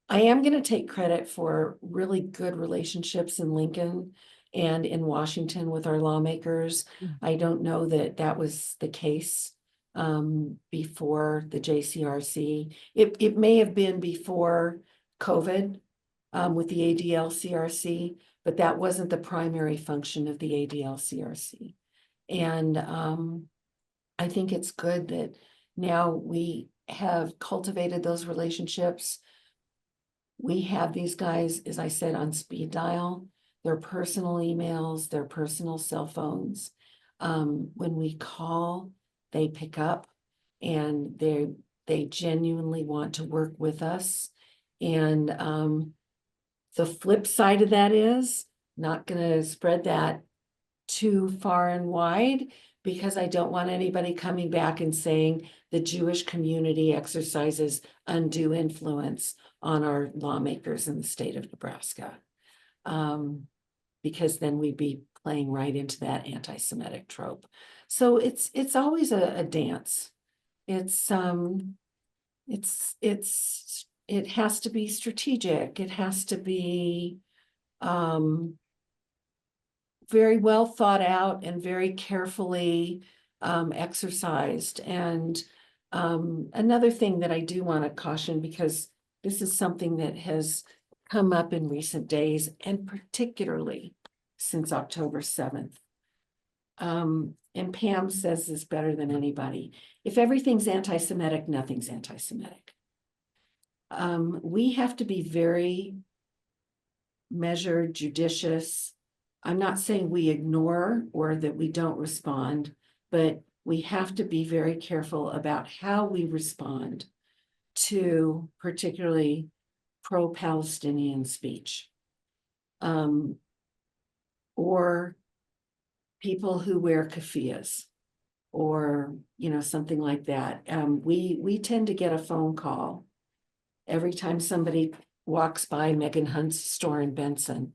am going to take credit for really good relationships in Lincoln and in Washington with our lawmakers. I don't know that that was the case before the JCRC. It may have been before COVID with the ADL-CRC, but that wasn't the primary function of the ADL-CRC. And I think it's good that now we have cultivated those relationships. We have these guys, as I said, on speed dial, their personal emails, their personal cell phones. When we call, they pick up, and they genuinely want to work with us. And the flip side of that is, not going to spread that too far and wide, because I don't want anybody coming back and saying the Jewish community exercises undue influence on our lawmakers in the state of Nebraska. Because then we'd be playing right into that anti-Semitic trope. So it's always a dance. It has to be strategic. It has to be very well thought out and very carefully exercised. And another thing that I do want to caution, because this is something that has come up in recent days, and particularly since October 7th. And Pam says this better than anybody. If everything's anti-Semitic, nothing's anti-Semitic. We have to be very measured, judicious. I'm not saying we ignore or that we don't respond, but we have to be very careful about how we respond to particularly pro-Palestinian speech, or people who wear keffiyehs, or something like that. We tend to get a phone call every time somebody walks by Megan Hunt's store in Benson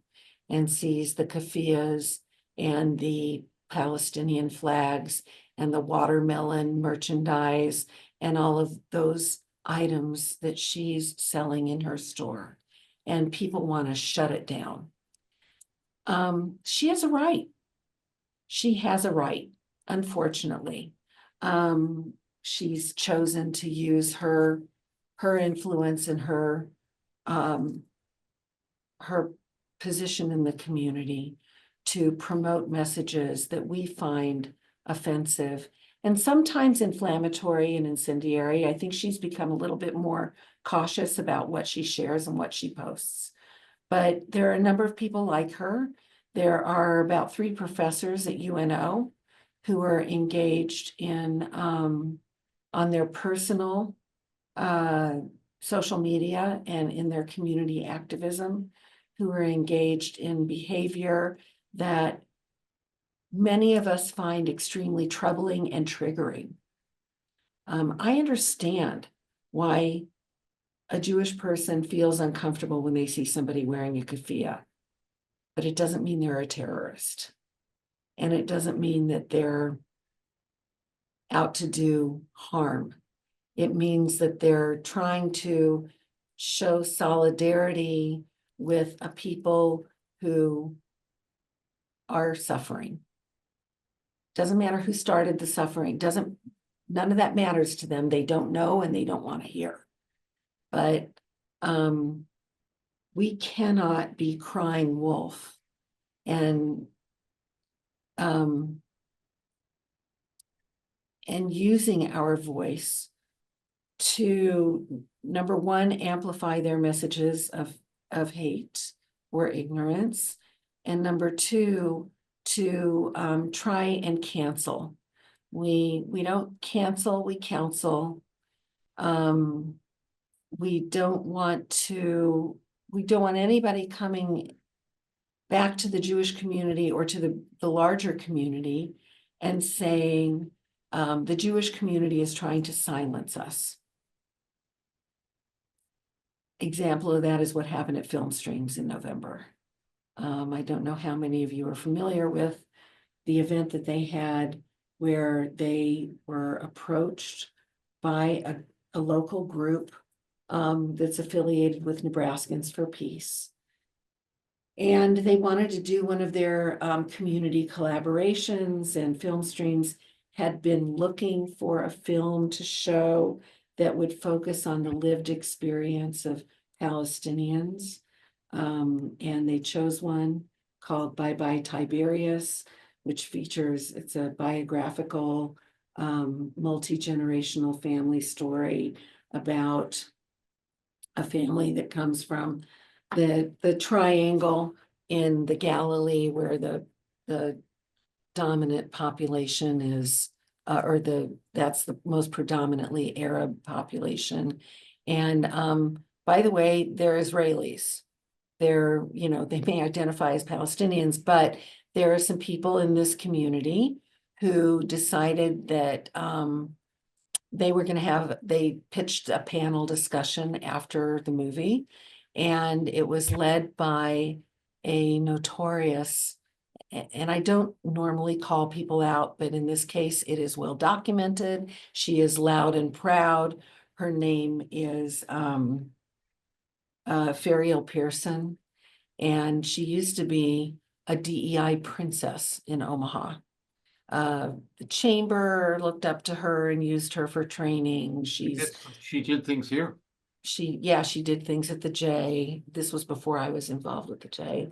and sees the keffiyehs and the Palestinian flags and the watermelon merchandise and all of those items that she's selling in her store, and people want to shut it down. She has a right. She has a right, unfortunately. She's chosen to use her influence and her position in the community to promote messages that we find offensive and sometimes inflammatory and incendiary. I think she's become a little bit more cautious about what she shares and what she posts. But there are a number of people like her. There are about 3 professors at UNO who are engaged in on their personal social media and in their community activism, who are engaged in behavior that many of us find extremely troubling and triggering. I understand why a Jewish person feels uncomfortable when they see somebody wearing a keffiyeh, but it doesn't mean they're a terrorist. And it doesn't mean that they're out to do harm. It means that they're trying to show solidarity with a people who are suffering. Doesn't matter who started the suffering. None of that matters to them. They don't know and they don't want to hear. But we cannot be crying wolf and using our voice to, number one, amplify their messages of hate or ignorance, and number two, to try and cancel. We don't cancel, we counsel. We don't want anybody coming back to the Jewish community or to the larger community and saying, the Jewish community is trying to silence us. Example of that is what happened at Film Streams in November. I don't know how many of you are familiar with the event that they had where they were approached by a local group that's affiliated with Nebraskans for Peace. And they wanted to do one of their community collaborations, and Film Streams had been looking for a film to show that would focus on the lived experience of Palestinians. And they chose one called Bye Bye Tiberius, which features, it's a biographical, multi-generational family story about a family that comes from the triangle in the Galilee, where the dominant population is, that's the most predominantly Arab population. And by the way, they're Israelis. They're, they may identify as Palestinians, but there are some people in this community who decided that they pitched a panel discussion after the movie, and it was led by a notorious, and I don't normally call people out, but in this case, it is well documented. She is loud and proud. Her name is Fariel Pearson, and she used to be a DEI princess in Omaha. The chamber looked up to her and used her for training. She did things here. She did things at the J. This was before I was involved with the J.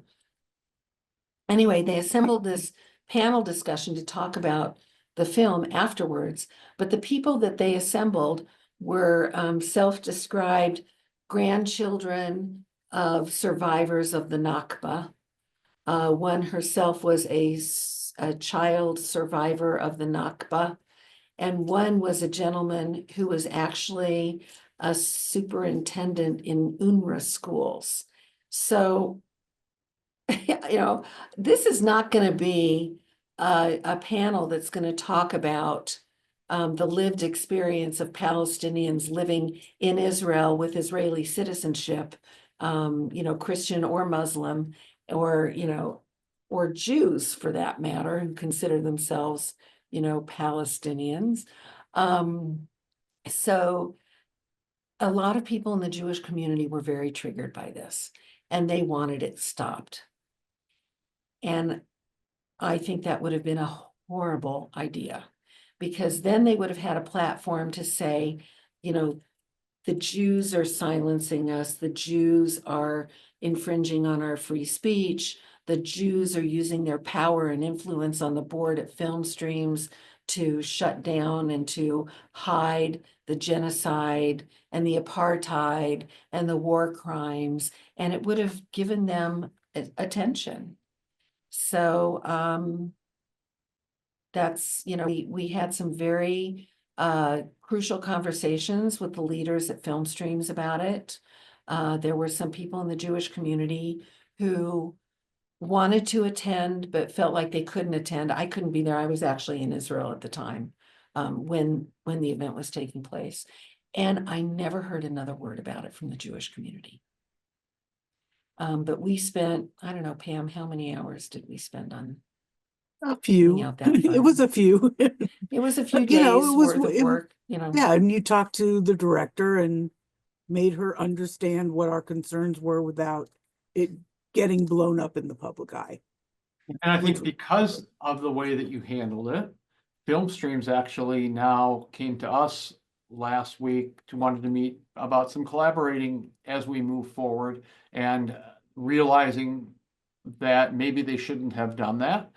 Anyway, they assembled this panel discussion to talk about the film afterwards, but the people that they assembled were self-described grandchildren of survivors of the Nakba. One herself was a child survivor of the Nakba, and one was a gentleman who was actually a superintendent in UNRWA schools. So, this is not going to be a panel that's going to talk about the lived experience of Palestinians living in Israel with Israeli citizenship, Christian or Muslim, or Jews for that matter, who consider themselves, Palestinians. So a lot of people in the Jewish community were very triggered by this, and they wanted it stopped. And I think that would have been a horrible idea, because then they would have had a platform to say, the Jews are silencing us, the Jews are infringing on our free speech, the Jews are using their power and influence on the board at Film Streams to shut down and to hide the genocide and the apartheid and the war crimes, and it would have given them attention. So that's, we had some very crucial conversations with the leaders at Film Streams about it. There were some people in the Jewish community who wanted to attend but felt like they couldn't attend. I couldn't be there. I was actually in Israel at the time when the event was taking place, and I never heard another word about it from the Jewish community. But we spent, I don't know, Pam, how many hours did we spend on? A few. Out that It was a few. It was a few But, days it was, worth of work, Yeah, and you talked to the director and made her understand what our concerns were without it getting blown up in the public eye. And I think because of the way that you handled it, Film Streams actually now came to us last week wanted to meet about some collaborating as we move forward, and realizing that maybe they shouldn't have done that,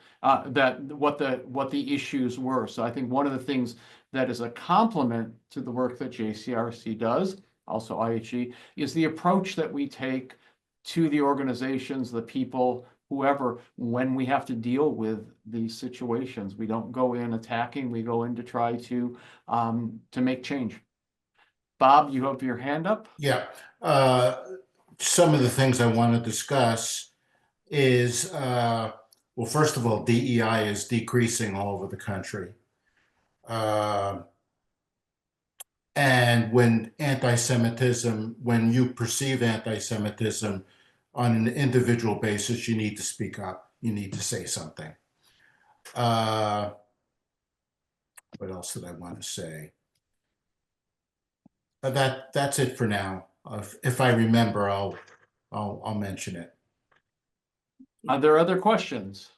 that what the issues were. So I think one of the things that is a compliment to the work that JCRC does, also IHE, is the approach that we take to the organizations, the people, whoever, when we have to deal with these situations. We don't go in attacking, we go in to try to make change. Bob, you have your hand up? Yeah. Some of the things I want to discuss is Well, first of all, DEI is decreasing all over the country. And when you perceive anti-Semitism on an individual basis, you need to speak up. You need to say something. What else did I want to say? That's it for now. If I remember, I'll mention it. Are there other questions?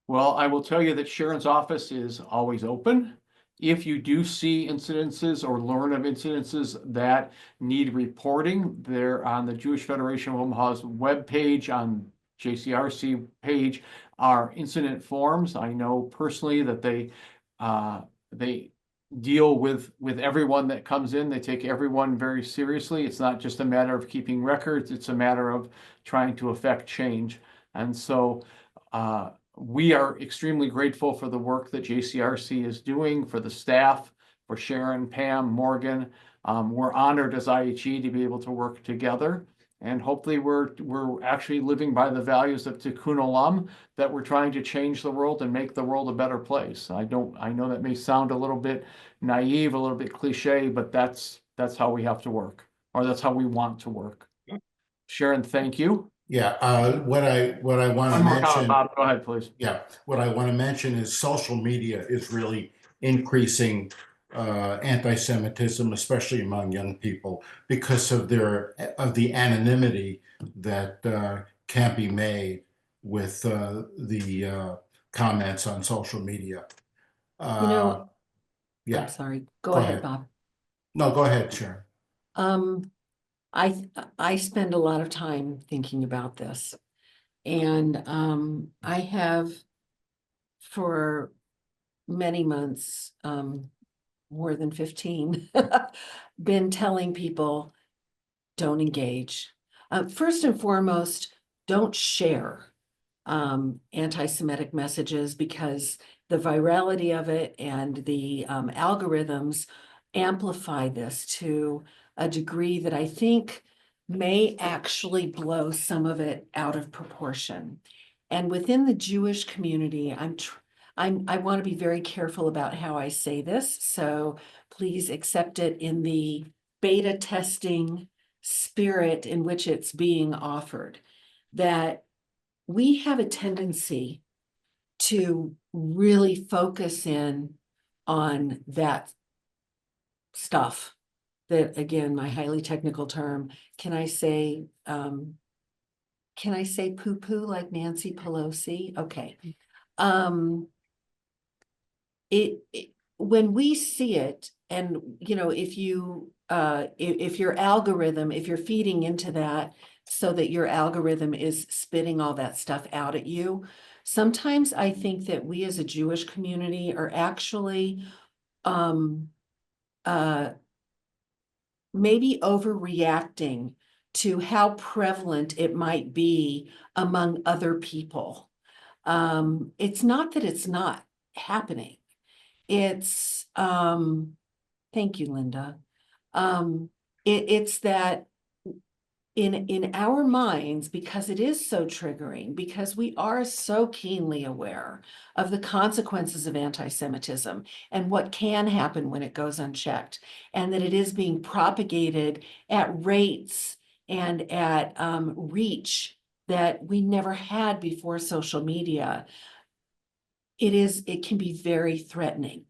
Well, I will tell you that Sharon's office is always open. If you do see incidences or learn of incidences that need reporting, they're on the Jewish Federation of Omaha's webpage, on JCRC page, are incident forms. I know personally that they deal with everyone that comes in. They take everyone very seriously. It's not just a matter of keeping records, it's a matter of trying to affect change. And so we are extremely grateful for the work that JCRC is doing, for the staff, for Sharon, Pam, Morgan. We're honored as IHE to be able to work together. And hopefully we're actually living by the values of Tikkun Olam, that we're trying to change the world and make the world a better place. I know that may sound a little bit naive, a little bit cliche, but that's how we have to work, or that's how we want to work. Sharon, thank you. Yeah, what I want to One more comment, mention. Bob, go ahead, please. Yeah, what I want to mention is social media is really increasing anti-Semitism, especially among young people, because of the anonymity that can be made with the comments on social media. I'm Yeah, sorry, go Go ahead, ahead. Bob. no, go ahead, Sharon. I spend a lot of time thinking about this. And I have for many months, more than 15, been telling people, don't engage. First and foremost, don't share anti-Semitic messages, because the virality of it and the algorithms amplify this to a degree that I think may actually blow some of it out of proportion. And within the Jewish community, I want to be very careful about how I say this, so please accept it in the beta testing spirit in which it's being offered, that we have a tendency to really focus in on that stuff that, again, my highly technical term, can I say poo-poo like Nancy Pelosi? Okay. When we see it, and if your algorithm, if you're feeding into that so that your algorithm is spitting all that stuff out at you, sometimes I think that we as a Jewish community are actually maybe overreacting to how prevalent it might be among other people. It's not that it's not happening. It's thank you, Linda. It's that in our minds, because it is so triggering, because we are so keenly aware of the consequences of anti-Semitism and what can happen when it goes unchecked, and that it is being propagated at rates and at reach that we never had before social media. It can be very threatening.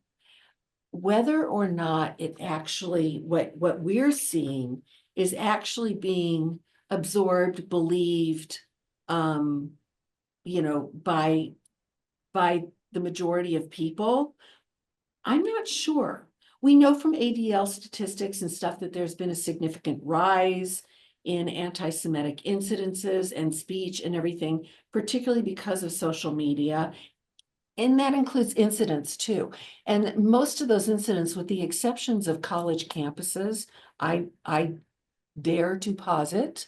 Whether or not it actually, what we're seeing is actually being absorbed, believed, by the majority of people, I'm not sure. We know from ADL statistics and stuff that there's been a significant rise in anti-Semitic incidences and speech and everything, particularly because of social media. And that includes incidents too. And most of those incidents, with the exceptions of college campuses, I dare to posit,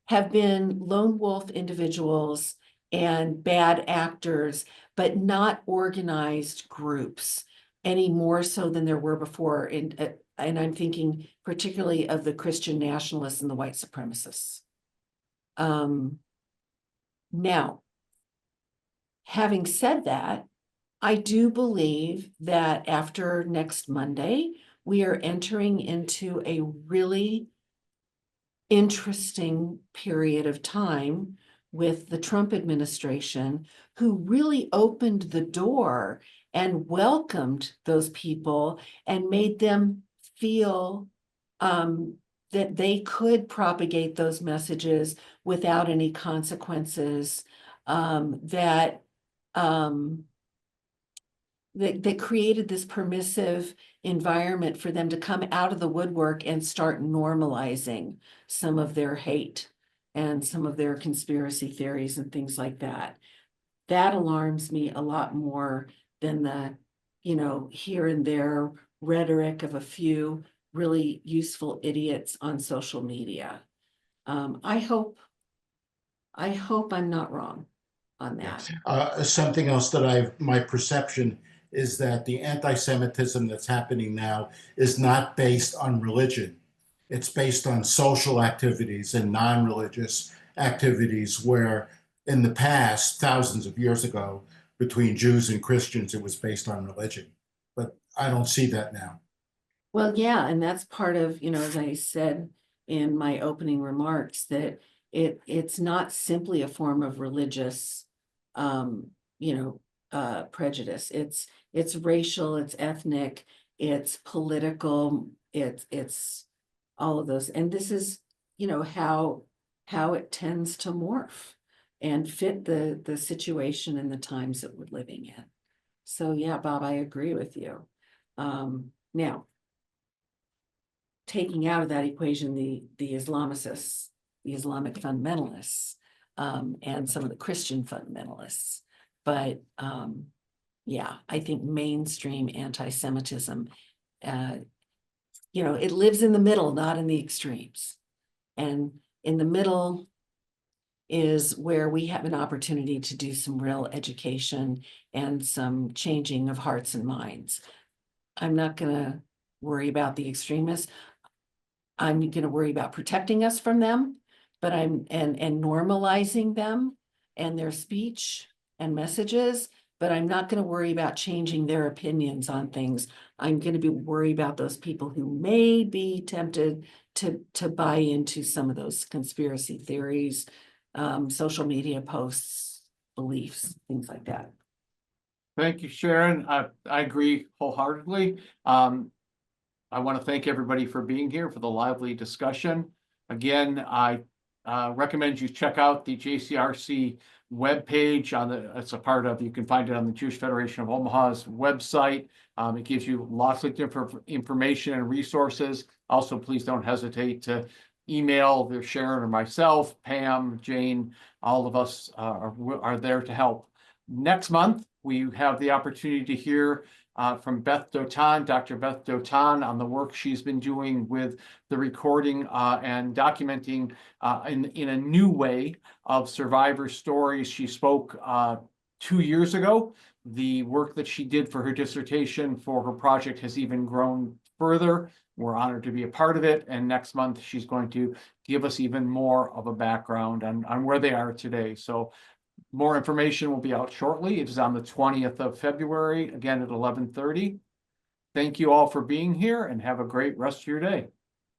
have been lone wolf individuals and bad actors, but not organized groups any more so than there were before. And I'm thinking particularly of the Christian nationalists and the white supremacists. Now, having said that, I do believe that after next Monday, we are entering into a really interesting period of time with the Trump administration, who really opened the door and welcomed those people and made them feel that they could propagate those messages without any consequences, that created this permissive environment for them to come out of the woodwork and start normalizing some of their hate and some of their conspiracy theories and things like that. That alarms me a lot more than the, here and there rhetoric of a few really useful idiots on social media. I hope I'm not wrong on that. Something else that my perception is that the anti-Semitism that's happening now is not based on religion. It's based on social activities and non-religious activities, where in the past, thousands of years ago, between Jews and Christians, it was based on religion. But I don't see that now. Well, yeah, and that's part of, as I said in my opening remarks, that it's not simply a form of religious, prejudice. It's racial, it's ethnic, it's political, it's all of those. And this is, how it tends to morph and fit the situation and the times that we're living in. So yeah, Bob, I agree with you. Now, taking out of that equation the Islamicists, the Islamic fundamentalists, and some of the Christian fundamentalists. But yeah, I think mainstream anti-Semitism, it lives in the middle, not in the extremes. And in the middle is where we have an opportunity to do some real education and some changing of hearts and minds. I'm not going to worry about the extremists. I'm going to worry about protecting us from them, but and normalizing them and their speech and messages, but I'm not going to worry about changing their opinions on things. I'm going to be worried about those people who may be tempted to buy into some of those conspiracy theories, social media posts, beliefs, things like that. Thank you, Sharon. I agree wholeheartedly. I want to thank everybody for being here for the lively discussion. Again, I recommend you check out the JCRC webpage it's a part of, you can find it on the Jewish Federation of Omaha's website. It gives you lots of different information and resources. Also, please don't hesitate to email either Sharon or myself, Pam, Jane, all of us are there to help. Next month, we have the opportunity to hear from Beth Dotan, Dr. Beth Dotan, on the work she's been doing with the recording and documenting in a new way of survivor stories. She spoke 2 years ago. The work that she did for her dissertation for her project has even grown further. We're honored to be a part of it. And next month, she's going to give us even more of a background on where they are today. So more information will be out shortly. It is on the 20th of February, again at 11:30. Thank you all for being here and have a great rest of your day.